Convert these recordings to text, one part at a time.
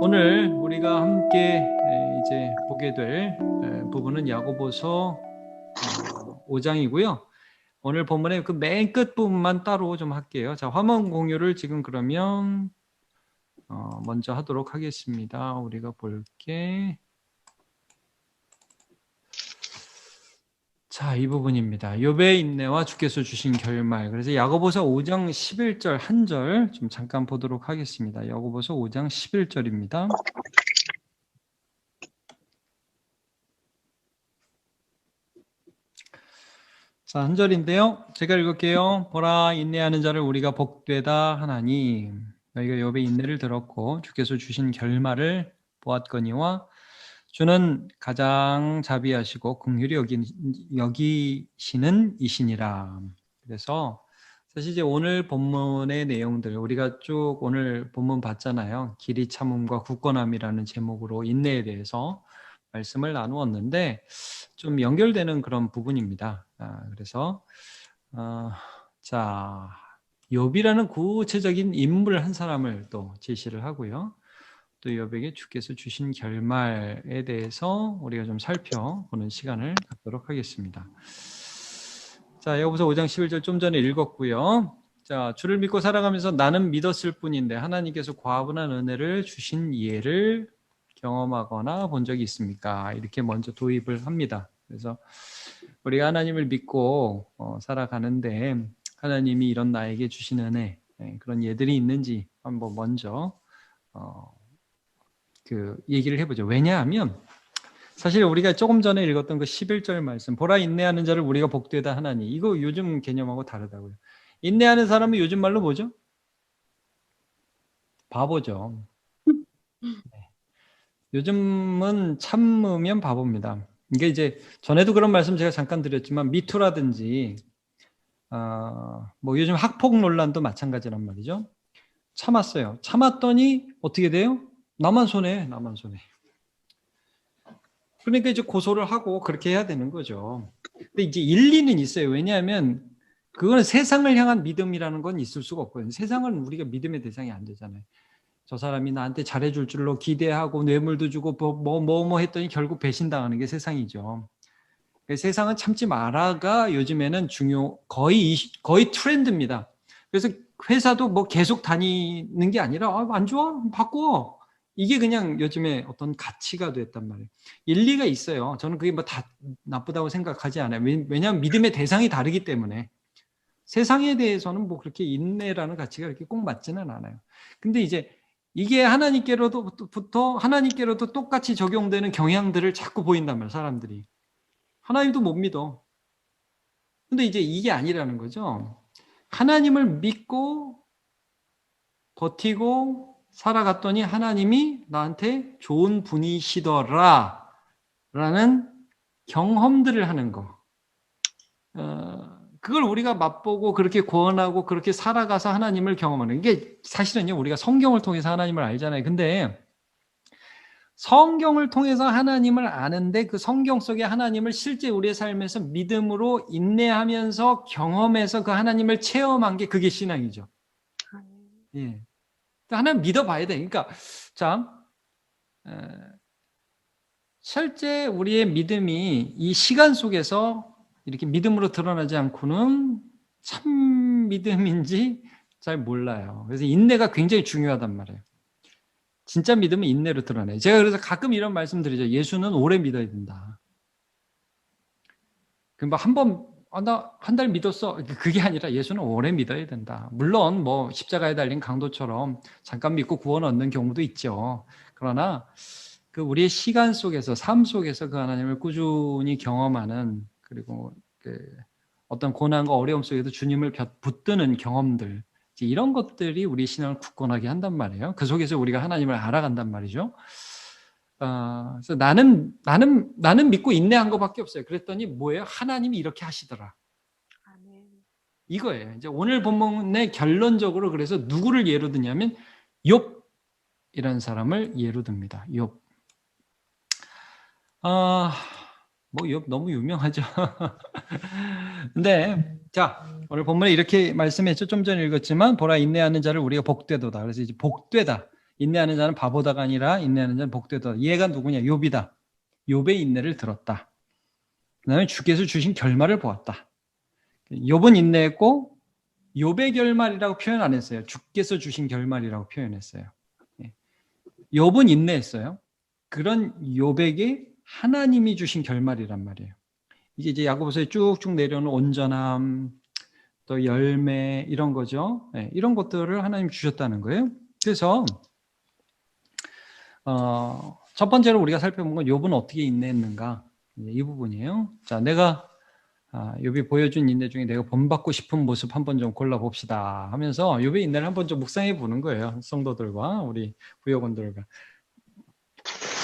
오늘 우리가 함께 이제 보게 될 부분은 야고보서 5장이고요. 오늘 본문의 그 맨 끝 부분만 따로 좀 할게요. 자, 화면 공유를 지금 그러면 먼저 하도록 하겠습니다. 우리가 볼게. 자, 이 부분입니다. 욥의 인내와 주께서 주신 결말. 그래서 야고보서 5장 11절 한 절 좀 잠깐 보도록 하겠습니다. 야고보서 5장 11절입니다. 자, 한 절인데요. 제가 읽을게요. 보라, 인내하는 자를 우리가 복되다 하나니 너희가 욥의 인내를 들었고 주께서 주신 결말을 보았거니와 주는 가장 자비하시고 긍휼히 여기시는 이시니라. 그래서 사실 이제 오늘 본문의 내용들 우리가 쭉 오늘 본문 봤잖아요. 길이 참음과 굳건함이라는 제목으로 인내에 대해서 말씀을 나누었는데 좀 연결되는 그런 부분입니다. 그래서 자, 욥이라는 구체적인 인물 한 사람을 또 제시를 하고요. 또 욥에게 주께서 주신 결말에 대해서 우리가 좀 살펴보는 시간을 갖도록 하겠습니다. 자, 야고보서 5장 11절 좀 전에 읽었고요. 자, 주를 믿고 살아가면서 나는 믿었을 뿐인데 하나님께서 과분한 은혜를 주신 예를 경험하거나 본 적이 있습니까? 이렇게 먼저 도입을 합니다. 그래서 우리가 하나님을 믿고 살아가는데 하나님이 이런 나에게 주신 은혜, 그런 예들이 있는지 한번 먼저 그 얘기를 해보죠. 왜냐하면 사실 우리가 조금 전에 읽었던 그 11절 말씀, 보라 인내하는 자를 우리가 복되다 하나니, 이거 요즘 개념하고 다르다고요. 인내하는 사람은 요즘 말로 뭐죠? 바보죠. 요즘은 참으면 바보입니다. 이게 이제 전에도 그런 말씀 제가 잠깐 드렸지만 미투라든지 뭐 요즘 학폭 논란도 마찬가지란 말이죠. 참았어요. 참았더니 어떻게 돼요? 나만 손해. 그러니까 이제 고소를 하고 그렇게 해야 되는 거죠. 근데 이제 일리는 있어요. 왜냐하면 그거는 세상을 향한 믿음이라는 건 있을 수가 없거든요. 세상은 우리가 믿음의 대상이 안 되잖아요. 저 사람이 나한테 잘해줄 줄로 기대하고 뇌물도 주고 뭐 했더니 결국 배신당하는 게 세상이죠. 세상은 참지 마라가 요즘에는 거의 트렌드입니다. 그래서 회사도 뭐 계속 다니는 게 아니라 안 좋아? 바꿔. 이게 그냥 요즘에 어떤 가치가 됐단 말이에요. 일리가 있어요. 저는 그게 뭐 다 나쁘다고 생각하지 않아요. 왜냐하면 믿음의 대상이 다르기 때문에. 세상에 대해서는 뭐 그렇게 인내라는 가치가 그렇게 꼭 맞지는 않아요. 근데 이제 이게 하나님께로도 똑같이 적용되는 경향들을 자꾸 보인단 말이에요, 사람들이. 하나님도 못 믿어. 근데 이제 이게 아니라는 거죠. 하나님을 믿고 버티고 살아갔더니 하나님이 나한테 좋은 분이시더라 라는 경험들을 하는 거. 그걸 우리가 맛보고 그렇게 구원하고 그렇게 살아가서 하나님을 경험하는 게 사실은요, 우리가 성경을 통해서 하나님을 알잖아요. 근데 성경을 통해서 하나님을 아는데 그 성경 속에 하나님을 실제 우리의 삶에서 믿음으로 인내하면서 경험해서 그 하나님을 체험한 게 그게 신앙이죠. 예. 하나님 믿어봐야 돼. 그러니까 자, 실제 우리의 믿음이 이 시간 속에서 이렇게 믿음으로 드러나지 않고는 참 믿음인지 잘 몰라요. 그래서 인내가 굉장히 중요하단 말이에요. 진짜 믿음은 인내로 드러나요. 제가 그래서 가끔 이런 말씀 드리죠. 예수는 오래 믿어야 된다. 나 한 달 믿었어. 그게 아니라 예수는 오래 믿어야 된다. 물론 뭐 십자가에 달린 강도처럼 잠깐 믿고 구원 얻는 경우도 있죠. 그러나 그 우리의 시간 속에서 삶 속에서 그 하나님을 꾸준히 경험하는, 그리고 그 어떤 고난과 어려움 속에도 주님을 붙드는 경험들, 이런 것들이 우리 신앙을 굳건하게 한단 말이에요. 그 속에서 우리가 하나님을 알아간단 말이죠. 그래서 나는 믿고 인내한 것밖에 없어요. 그랬더니 뭐예요? 하나님이 이렇게 하시더라. 이거예요. 이제 오늘 본문의 결론적으로 그래서 누구를 예로 드냐면 욥이라는 사람을 예로 듭니다. 욥. 뭐 욥 너무 유명하죠. 근데 자, 오늘 본문에 이렇게 말씀했죠. 좀 전에 읽었지만 보라 인내하는 자를 우리가 복되도다. 그래서 이제 복되다. 인내하는 자는 바보다가 아니라 인내하는 자는 복되다. 얘가 누구냐? 욥이다. 욥의 인내를 들었다. 그다음에 주께서 주신 결말을 보았다. 욥은 인내했고 욥의 결말이라고 표현 안 했어요. 주께서 주신 결말이라고 표현했어요. 욥은 인내했어요. 그런 욥에게 하나님이 주신 결말이란 말이에요. 이제 야고보서에 쭉쭉 내려오는 온전함, 또 열매 이런 거죠. 이런 것들을 하나님 주셨다는 거예요. 그래서 첫 번째로 우리가 살펴본 건 욥은 어떻게 인내했는가 이 부분이에요. 자, 내가 욥이 보여준 인내 중에 내가 본받고 싶은 모습 한번 좀 골라봅시다 하면서 욥의 인내를 한번 좀 묵상해 보는 거예요. 성도들과 우리 부여건들과.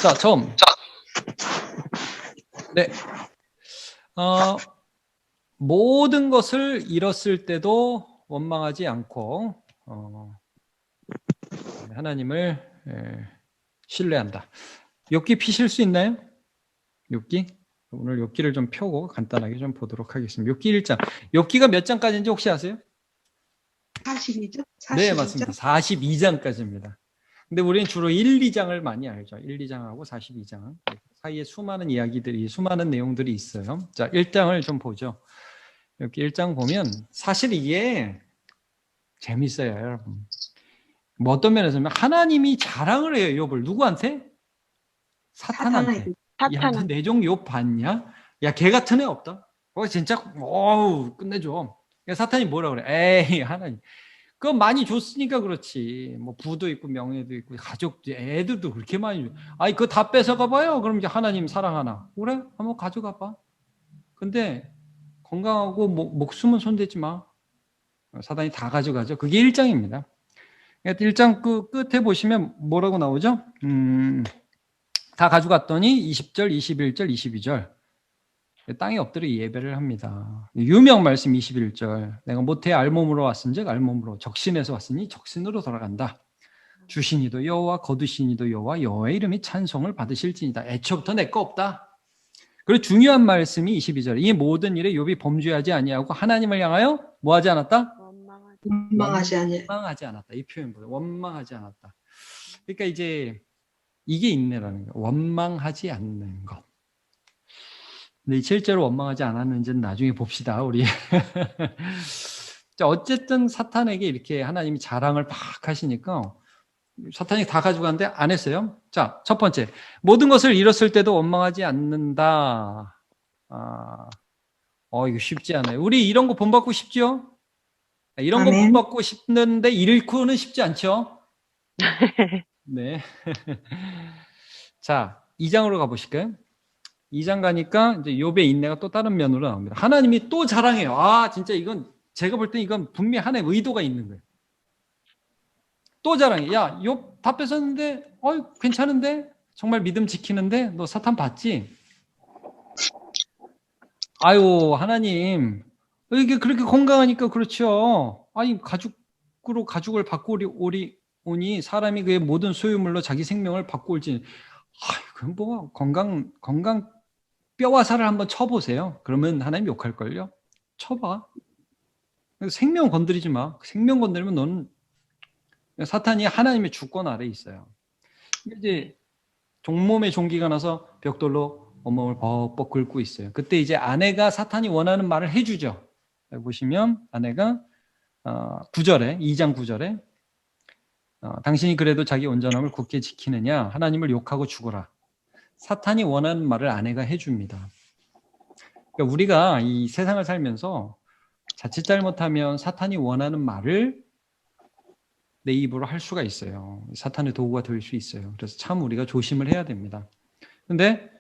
자, 처음. 네. 모든 것을 잃었을 때도 원망하지 않고 하나님을 신뢰한다. 욥기 피실 수 있나요? 욥기? 오늘 욥기를 좀 펴고 간단하게 좀 보도록 하겠습니다. 욥기 1장. 욥기가 몇 장까지인지 혹시 아세요? 42장? 네, 맞습니다. 42장까지입니다. 근데 우리는 주로 1, 2장을 많이 알죠. 1, 2장하고 42장. 사이에 수많은 이야기들이, 수많은 내용들이 있어요. 자, 1장을 좀 보죠. 여기 1장 보면 사실 이게 재밌어요, 여러분. 뭐 어떤 면에서 보면 하나님이 자랑을 해요, 욥을. 누구한테? 사탄한테. 야, 너 내 종 욥 봤냐? 야, 걔 같은 애 없다. 진짜 어우 끝내줘. 사탄이 뭐라 그래? 에이, 하나님. 그거 많이 줬으니까 그렇지. 뭐 부도 있고 명예도 있고 가족도 애들도 그렇게 많이 줘. 아니 그거 다 뺏어가 봐요. 그럼 이제 하나님 사랑하나? 그래? 한번 가져가 봐. 근데 건강하고 목숨은 손대지 마. 사단이 다 가져가죠. 그게 1장입니다. 1장 끝에 보시면 뭐라고 나오죠? 다 가져갔더니 20절, 21절, 22절 땅에 엎드려 예배를 합니다. 유명 말씀 21절 내가 모태에 알몸으로 왔은즉 알몸으로 적신에서 왔으니 적신으로 돌아간다. 주신이도 여호와 거두신이도 여호와 여호와의 이름이 찬송을 받으실지니다. 애초부터 내 거 없다. 그리고 중요한 말씀이 22절 이 모든 일에 욥이 범죄하지 아니하고 하나님을 향하여 뭐하지 않았다? 원망하지 않았다. 이 표현보다 원망하지 않았다. 그러니까 이제 이게 인내라는 거예요. 원망하지 않는 것. 근데 실제로 원망하지 않았는지는 나중에 봅시다. 우리. 자, 어쨌든 사탄에게 이렇게 하나님이 자랑을 막 하시니까 사탄이 다 가져가는데 안 했어요. 자, 첫 번째. 모든 것을 잃었을 때도 원망하지 않는다. 이거 쉽지 않아요. 우리 이런 거 본받고 싶죠? 이런 거 본받고 싶는데 잃고는 쉽지 않죠? 네. 자, 2장으로 가보실까요? 2장 가니까 이제 욥의 인내가 또 다른 면으로 나옵니다. 하나님이 또 자랑해요. 진짜 이건 제가 볼 때 이건 분명히 하나의 의도가 있는 거예요. 또 자랑해. 야, 욥 다 뺏었는데, 괜찮은데? 정말 믿음 지키는데? 너 사탄 봤지? 아유, 하나님. 이게 그렇게 건강하니까 그렇죠. 아니, 가죽을 받고 오니 사람이 그의 모든 소유물로 자기 생명을 받고 올지. 그럼 뭐 건강 뼈와 살을 한번 쳐보세요. 그러면 하나님 욕할걸요? 쳐봐. 생명 건드리지 마. 생명 건드리면 너는 사탄이 하나님의 주권 아래에 있어요. 이제 종몸에 종기가 나서 벽돌로 온몸을 벅벅 긁고 있어요. 그때 이제 아내가 사탄이 원하는 말을 해주죠. 보시면 아내가 9절에 2장 9절에 당신이 그래도 자기 온전함을 굳게 지키느냐 하나님을 욕하고 죽어라. 사탄이 원하는 말을 아내가 해줍니다. 그러니까 우리가 이 세상을 살면서 자칫 잘못하면 사탄이 원하는 말을 내 입으로 할 수가 있어요. 사탄의 도구가 될 수 있어요. 그래서 참 우리가 조심을 해야 됩니다. 근데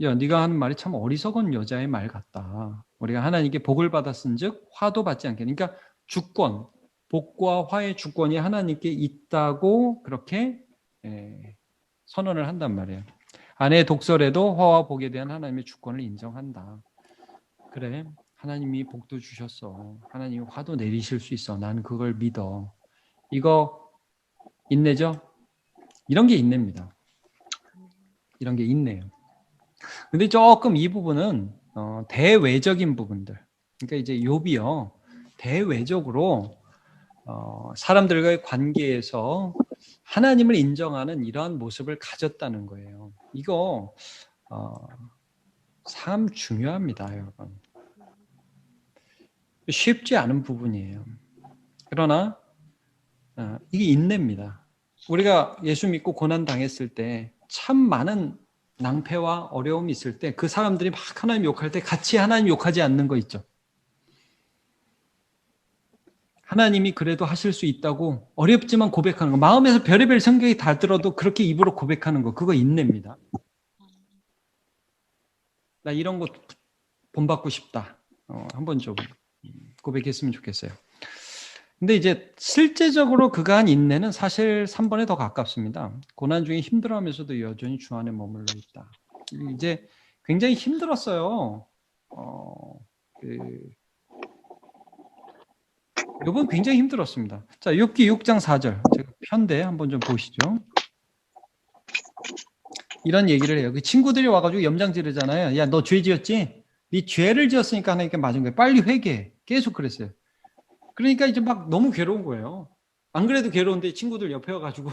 야, 네가 하는 말이 참 어리석은 여자의 말 같다. 우리가 하나님께 복을 받았은즉 화도 받지 않게. 그러니까 주권, 복과 화의 주권이 하나님께 있다고 그렇게 선언을 한단 말이에요. 아내의 독설에도 화와 복에 대한 하나님의 주권을 인정한다. 그래, 하나님이 복도 주셨어. 하나님이 화도 내리실 수 있어. 나는 그걸 믿어. 이거 인내죠? 이런 게 인내입니다. 이런 게 인내예요. 근데 조금 이 부분은 대외적인 부분들. 그러니까 이제 욥이요. 대외적으로 사람들과의 관계에서 하나님을 인정하는 이러한 모습을 가졌다는 거예요. 이거 참 중요합니다, 여러분. 쉽지 않은 부분이에요. 그러나 이게 인내입니다. 우리가 예수 믿고 고난 당했을 때 참 많은 낭패와 어려움이 있을 때 그 사람들이 막 하나님 욕할 때 같이 하나님 욕하지 않는 거 있죠. 하나님이 그래도 하실 수 있다고 어렵지만 고백하는 거. 마음에서 별의별 생각이 다 들어도 그렇게 입으로 고백하는 거. 그거 인내입니다. 나 이런 거 본받고 싶다. 한번 좀 고백했으면 좋겠어요. 근데 이제 실제적으로 그가 한 인내는 사실 3번에 더 가깝습니다. 고난 중에 힘들어하면서도 여전히 주 안에 머물러 있다. 이제 굉장히 힘들었어요. 이번 굉장히 힘들었습니다. 자, 욥기 6장 4절. 제가 편대 한번 좀 보시죠. 이런 얘기를 해요. 그 친구들이 와가지고 염장 지르잖아요. 야, 너 죄 지었지? 네 죄를 지었으니까 하나님께 맞은 거야. 빨리 회개해. 계속 그랬어요. 그러니까 이제 막 너무 괴로운 거예요. 안 그래도 괴로운데 친구들 옆에 와가지고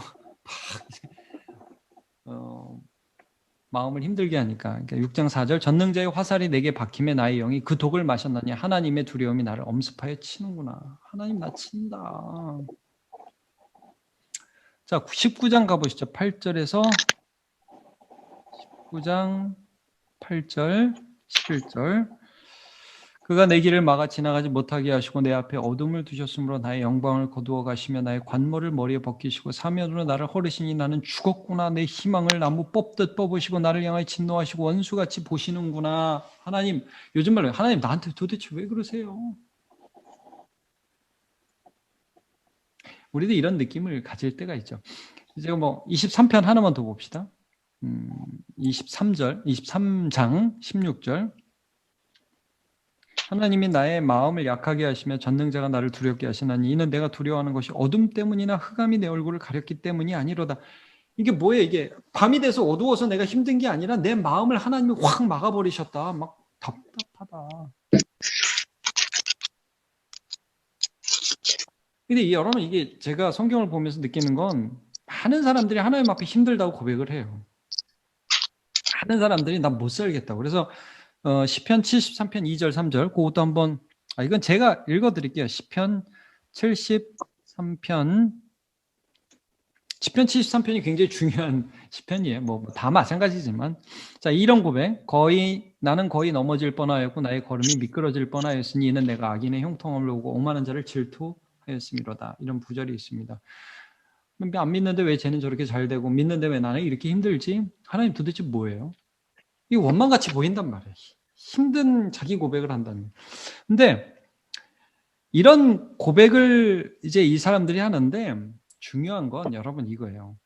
막 마음을 힘들게 하니까. 그러니까 6장 4절. 전능자의 화살이 내게 박힘에 나의 영이 그 독을 마셨나니 하나님의 두려움이 나를 엄습하여 치는구나. 하나님 나 친다. 자, 19장 가보시죠. 8절에서 19장 8절, 11절. 그가 내 길을 막아 지나가지 못하게 하시고 내 앞에 어둠을 두셨으므로 나의 영광을 거두어 가시며 나의 관모를 머리에 벗기시고 사면으로 나를 허르시니 나는 죽었구나. 내 희망을 나무 뽑듯 뽑으시고 나를 향하여 진노하시고 원수같이 보시는구나. 하나님, 요즘 말로 하나님 나한테 도대체 왜 그러세요? 우리도 이런 느낌을 가질 때가 있죠. 이제 뭐 23편 하나만 더 봅시다. 23장 16절. 하나님이 나의 마음을 약하게 하시며 전능자가 나를 두렵게 하시나니 이는 내가 두려워하는 것이 어둠 때문이나 흑암이 내 얼굴을 가렸기 때문이 아니로다. 이게 뭐예요? 이게 밤이 돼서 어두워서 내가 힘든 게 아니라 내 마음을 하나님이 확 막아버리셨다. 막 답답하다. 근데 여러분 이게 제가 성경을 보면서 느끼는 건 많은 사람들이 하나님 앞에 힘들다고 고백을 해요. 많은 사람들이 나 못 살겠다고. 그래서 시편 73편 2절 3절 그것도 한번 이건 제가 읽어드릴게요. 시편 73편 73편이 굉장히 중요한 시편이에요. 뭐 다 마찬가지지만 자 이런 고백 나는 거의 넘어질 뻔하였고 나의 걸음이 미끄러질 뻔하였으니 이는 내가 악인의 형통함을 보고 오만한 자를 질투하였음이로다. 이런 부절이 있습니다. 안 믿는데 왜 쟤는 저렇게 잘 되고 믿는데 왜 나는 이렇게 힘들지? 하나님 도대체 뭐예요? 이게 원망같이 보인단 말이에요. 힘든 자기 고백을 한다는. 근데 이런 고백을 이제 이 사람들이 하는데 중요한 건 여러분 이거예요.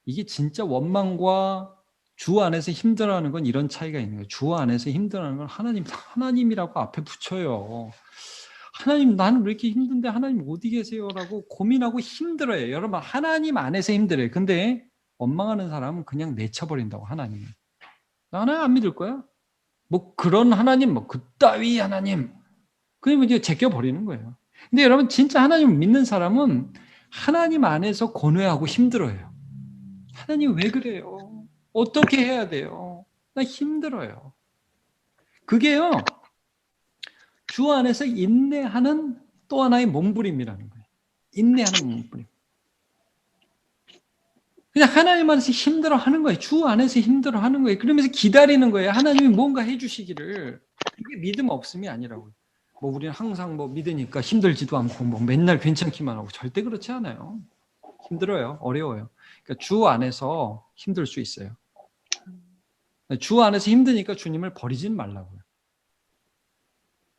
이게 진짜 원망과 주 안에서 힘들어하는 건 이런 차이가 있는 거예요. 주 안에서 힘들어하는 건 하나님이라고 앞에 붙여요. 하나님 나는 왜 이렇게 힘든데 하나님 어디 계세요라고 고민하고 힘들어요. 여러분 하나님 안에서 힘들어요. 근데 원망하는 사람은 그냥 내쳐버린다고 하나님. 나는 안 믿을 거야. 뭐 그런 하나님, 뭐 그따위 하나님, 그냥 이제 제껴버리는 거예요. 근데 여러분 진짜 하나님 믿는 사람은 하나님 안에서 고뇌하고 힘들어요. 하나님 왜 그래요? 어떻게 해야 돼요? 나 힘들어요. 그게요, 주 안에서 인내하는 또 하나의 몸부림이라는 거예요. 인내하는 몸부림. 그냥 하나님 안에서 힘들어하는 거예요. 주 안에서 힘들어하는 거예요. 그러면서 기다리는 거예요. 하나님이 뭔가 해주시기를. 이게 믿음 없음이 아니라고요. 뭐 우리는 항상 뭐 믿으니까 힘들지도 않고 뭐 맨날 괜찮기만 하고 절대 그렇지 않아요. 힘들어요. 어려워요. 그러니까 주 안에서 힘들 수 있어요. 주 안에서 힘드니까 주님을 버리진 말라고요.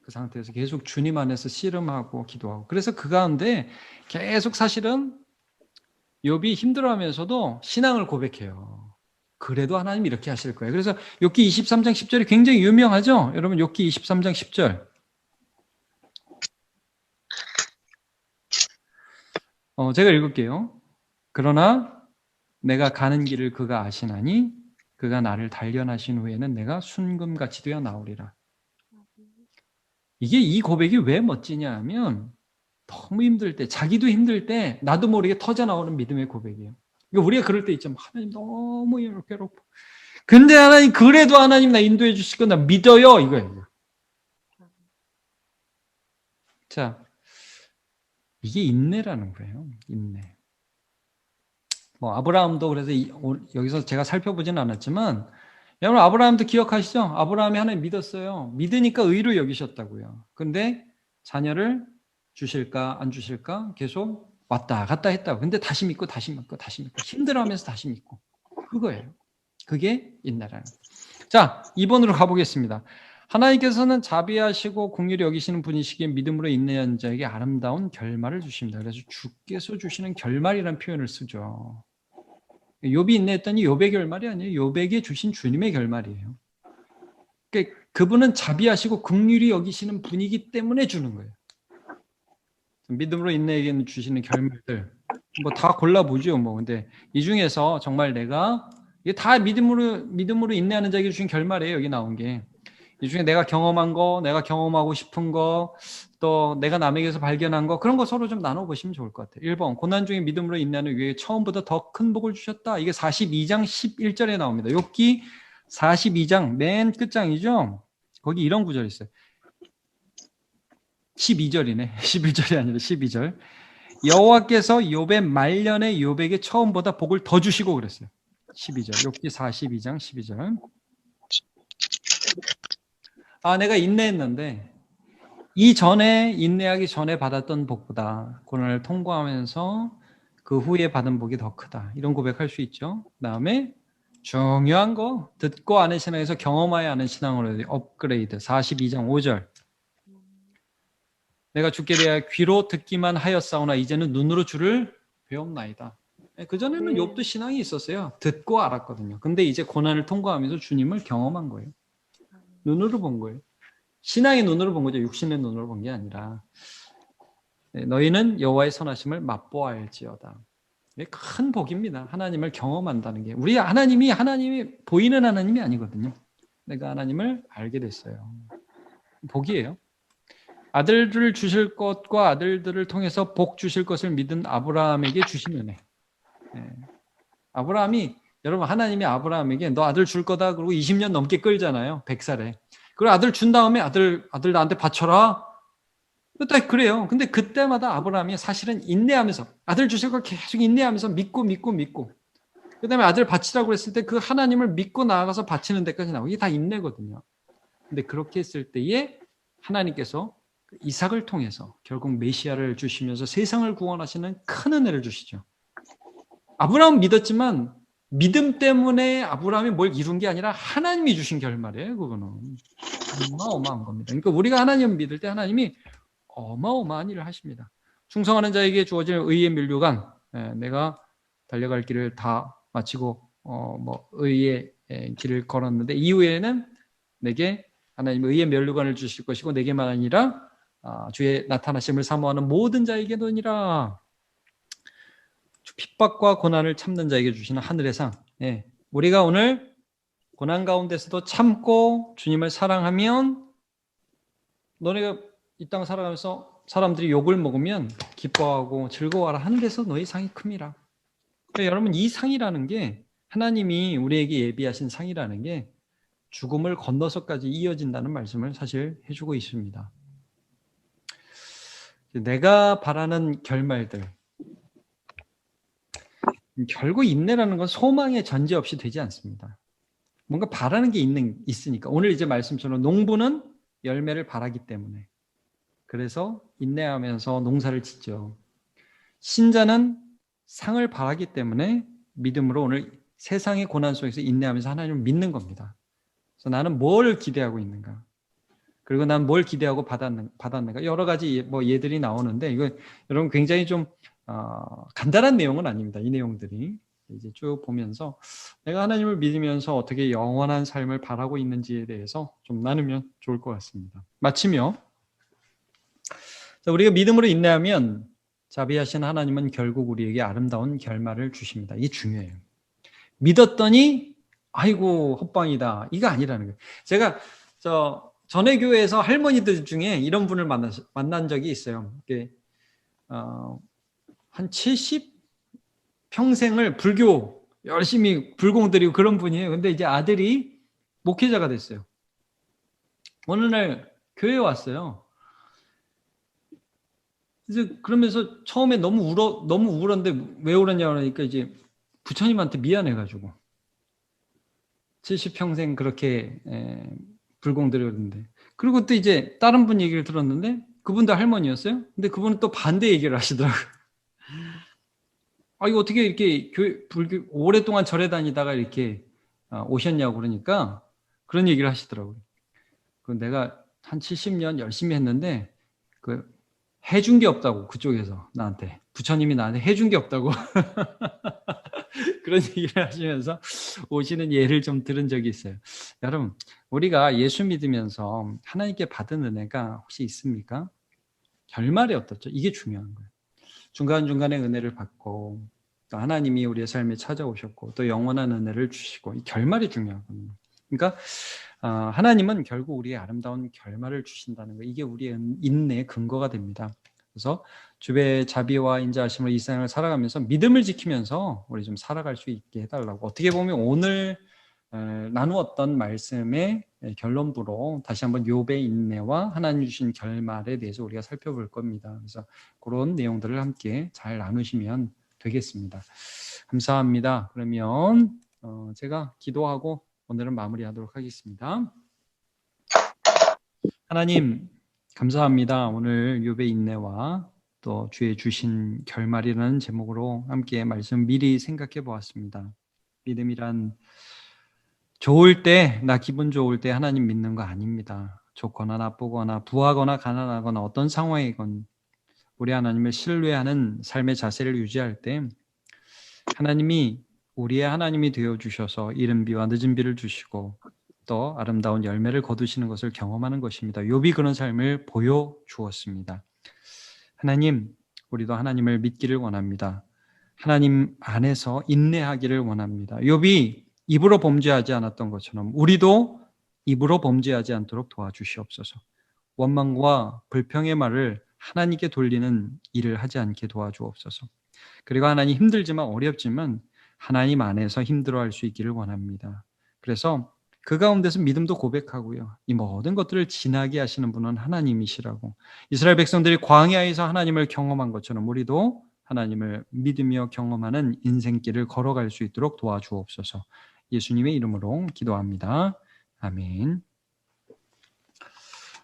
그 상태에서 계속 주님 안에서 씨름하고 기도하고. 그래서 그 가운데 계속 사실은 욥이 힘들어하면서도 신앙을 고백해요. 그래도 하나님 이렇게 하실 거예요. 그래서 욥기 23장 10절이 굉장히 유명하죠? 여러분 욥기 23장 10절. 제가 읽을게요. 그러나 내가 가는 길을 그가 아시나니 그가 나를 단련하신 후에는 내가 순금같이 되어 나오리라. 이게 이 고백이 왜 멋지냐 하면 너무 힘들 때, 자기도 힘들 때 나도 모르게 터져 나오는 믿음의 고백이에요. 그러니까 우리가 그럴 때 있죠. 하나님 너무 괴롭고. 근데 하나님 그래도 하나님 나 인도해 주실 거 나 믿어요 이거예요. 자, 이게 인내라는 거예요. 인내. 뭐 아브라함도 그래서 여기서 제가 살펴보지는 않았지만 여러분 아브라함도 기억하시죠? 아브라함이 하나님 믿었어요. 믿으니까 의로 여기셨다고요. 근데 자녀를 주실까 안 주실까 계속 왔다 갔다 했다고. 근데 다시 믿고 다시 믿고 다시 믿고 힘들어하면서 다시 믿고 그거예요. 그게 인내라는 거예요. 자, 2번으로 가보겠습니다. 하나님께서는 자비하시고 긍휼히 여기시는 분이시기에 믿음으로 인내한 자에게 아름다운 결말을 주십니다. 그래서 주께서 주시는 결말이라는 표현을 쓰죠. 욥이 인내했더니 욥의 결말이 아니에요. 욥에게 주신 주님의 결말이에요. 그러니까 그분은 자비하시고 긍휼히 여기시는 분이기 때문에 주는 거예요. 믿음으로 인내에게 주시는 결말들 뭐 다 골라보죠. 뭐 근데 이 중에서 정말 내가 이게 다 믿음으로 인내하는 자에게 주신 결말이에요. 여기 나온 게. 이 중에 내가 경험한 거, 내가 경험하고 싶은 거, 또 내가 남에게서 발견한 거 그런 거 서로 좀 나눠보시면 좋을 것 같아요. 1번 고난 중에 믿음으로 인내하는 위에 처음보다 더 큰 복을 주셨다. 이게 42장 11절에 나옵니다. 욥기 42장 맨 끝장이죠. 거기 이런 구절이 있어요. 12절이네. 11절이 아니라 12절. 여호와께서 욥의 말년에 욥에게 처음보다 복을 더 주시고 그랬어요. 12절. 욥기 42장 12절. 아, 내가 인내했는데 이전에 인내하기 전에 받았던 복보다 고난을 통과하면서 그 후에 받은 복이 더 크다. 이런 고백할 수 있죠. 그다음에 중요한 거 듣고 아는 신앙에서 경험하여 아는 신앙으로 업그레이드. 42장 5절. 내가 주께 대하여 귀로 듣기만 하였사오나 이제는 눈으로 주를 배움나이다. 그전에는 욥도 신앙이 있었어요. 듣고 알았거든요. 근데 이제 고난을 통과하면서 주님을 경험한 거예요. 눈으로 본 거예요. 신앙의 눈으로 본 거죠. 육신의 눈으로 본 게 아니라. 너희는 여호와의 선하심을 맛보아야지어다. 이게 큰 복입니다. 하나님을 경험한다는 게. 우리 하나님이 보이는 하나님이 아니거든요. 내가 하나님을 알게 됐어요. 복이에요. 아들들을 주실 것과 아들들을 통해서 복 주실 것을 믿은 아브라함에게 주신 은혜. 아브라함이 여러분 하나님이 아브라함에게 너 아들 줄 거다 그러고 20년 넘게 끌잖아요. 100살에. 그리고 아들 준 다음에 아들 나한테 바쳐라. 딱 그래요. 근데 그때마다 아브라함이 사실은 인내하면서 아들 주실 걸 계속 인내하면서 믿고 그다음에 아들 바치라고 했을 때 그 하나님을 믿고 나아가서 바치는 데까지 나오고 이게 다 인내거든요. 근데 그렇게 했을 때에 하나님께서 이삭을 통해서 결국 메시아를 주시면서 세상을 구원하시는 큰 은혜를 주시죠. 아브라함은 믿었지만 믿음 때문에 아브라함이 뭘 이룬 게 아니라 하나님이 주신 결말이에요. 그거는 어마어마한 겁니다. 그러니까 우리가 하나님을 믿을 때 하나님이 어마어마한 일을 하십니다. 충성하는 자에게 주어질 의의 면류관, 내가 달려갈 길을 다 마치고 의의 길을 걸었는데 이후에는 내게 하나님의 의의 면류관을 주실 것이고 내게만 아니라 주의 나타나심을 사모하는 모든 자에게도니라. 핍박과 고난을 참는 자에게 주시는 하늘의 상. 우리가 오늘 고난 가운데서도 참고 주님을 사랑하면 너네가 이 땅 살아가면서 사람들이 욕을 먹으면 기뻐하고 즐거워하라. 하늘에서 너희 상이 큽니다. 그러니까 여러분 이 상이라는 게 하나님이 우리에게 예비하신 상이라는 게 죽음을 건너서까지 이어진다는 말씀을 사실 해주고 있습니다. 내가 바라는 결말들 결국 인내라는 건 소망의 전제 없이 되지 않습니다. 뭔가 바라는 게 있으니까 오늘 이제 말씀처럼 농부는 열매를 바라기 때문에 그래서 인내하면서 농사를 짓죠. 신자는 상을 바라기 때문에 믿음으로 오늘 세상의 고난 속에서 인내하면서 하나님을 믿는 겁니다. 그래서 나는 뭘 기대하고 있는가? 그리고 난 뭘 기대하고 받았는가? 여러 가지 예들이 나오는데 이거 여러분 굉장히 좀 간단한 내용은 아닙니다. 이 내용들이 이제 쭉 보면서 내가 하나님을 믿으면서 어떻게 영원한 삶을 바라고 있는지에 대해서 좀 나누면 좋을 것 같습니다. 마치며 우리가 믿음으로 인내하면 자비하신 하나님은 결국 우리에게 아름다운 결말을 주십니다. 이게 중요해요. 믿었더니 아이고 헛방이다. 이거 아니라는 거예요. 제가 전에 교회에서 할머니들 중에 이런 분을 만난 적이 있어요. 한 70, 평생을 불교 열심히 불공들이고 그런 분이에요. 근데 이제 아들이 목회자가 됐어요. 어느 날 교회에 왔어요. 그래서 그러면서 처음에 너무 울었는데 왜 울었냐 그러니까 이제 부처님한테 미안해가지고 70평생 그렇게 불공들였는데, 그리고 또 이제 다른 분 얘기를 들었는데 그분도 할머니였어요. 근데 그분은 또 반대 얘기를 하시더라고요. 아, 이거 어떻게 이렇게 불교 오랫동안 절에 다니다가 이렇게 오셨냐고 그러니까 그런 얘기를 하시더라고요. 그 내가 한 70년 열심히 했는데 그 해준 게 없다고, 그쪽에서 나한테 부처님이 나한테 해준 게 없다고 그런 얘기를 하시면서 오시는 예를 좀 들은 적이 있어요. 여러분, 우리가 예수 믿으면서 하나님께 받은 은혜가 혹시 있습니까? 결말이 어떻죠? 이게 중요한 거예요. 중간중간에 은혜를 받고 또 하나님이 우리의 삶에 찾아오셨고 또 영원한 은혜를 주시고, 이 결말이 중요하거든요. 그러니까 하나님은 결국 우리의 아름다운 결말을 주신다는 거, 이게 우리의 인내의 근거가 됩니다. 그래서 주의 자비와 인자하심으로 이 세상을 살아가면서 믿음을 지키면서 우리 좀 살아갈 수 있게 해달라고, 어떻게 보면 오늘 나누었던 말씀의 결론부로 다시 한번 욥의 인내와 하나님 주신 결말에 대해서 우리가 살펴볼 겁니다. 그래서 그런 내용들을 함께 잘 나누시면 되겠습니다. 감사합니다. 그러면 제가 기도하고 오늘은 마무리하도록 하겠습니다. 하나님, 감사합니다. 오늘 욥의 인내와 또 주의 주신 결말이라는 제목으로 함께 말씀 미리 생각해 보았습니다. 믿음이란 좋을 때, 나 기분 좋을 때 하나님 믿는 거 아닙니다. 좋거나 나쁘거나 부하거나 가난하거나 어떤 상황이건 우리 하나님을 신뢰하는 삶의 자세를 유지할 때 하나님이 우리의 하나님이 되어주셔서 이른 비와 늦은 비를 주시고 또 아름다운 열매를 거두시는 것을 경험하는 것입니다. 욥이 그런 삶을 보여주었습니다. 하나님, 우리도 하나님을 믿기를 원합니다. 하나님 안에서 인내하기를 원합니다. 욥이 입으로 범죄하지 않았던 것처럼 우리도 입으로 범죄하지 않도록 도와주시옵소서. 원망과 불평의 말을 하나님께 돌리는 일을 하지 않게 도와주옵소서. 그리고 하나님, 힘들지만 어렵지만 하나님 안에서 힘들어할 수 있기를 원합니다. 그래서 그 가운데서 믿음도 고백하고요, 이 모든 것들을 지나게 하시는 분은 하나님이시라고, 이스라엘 백성들이 광야에서 하나님을 경험한 것처럼 우리도 하나님을 믿으며 경험하는 인생길을 걸어갈 수 있도록 도와주옵소서. 예수님의 이름으로 기도합니다. 아멘.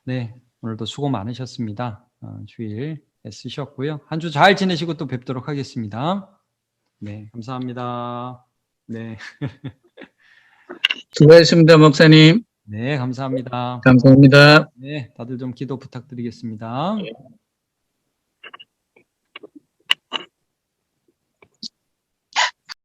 네, 오늘도 수고 많으셨습니다. 주일 애쓰셨고요. 한 주 잘 지내시고 또 뵙도록 하겠습니다. 네, 감사합니다. 네, 수고하셨습니다, 목사님. 네, 감사합니다. 감사합니다. 네, 다들 좀 기도 부탁드리겠습니다.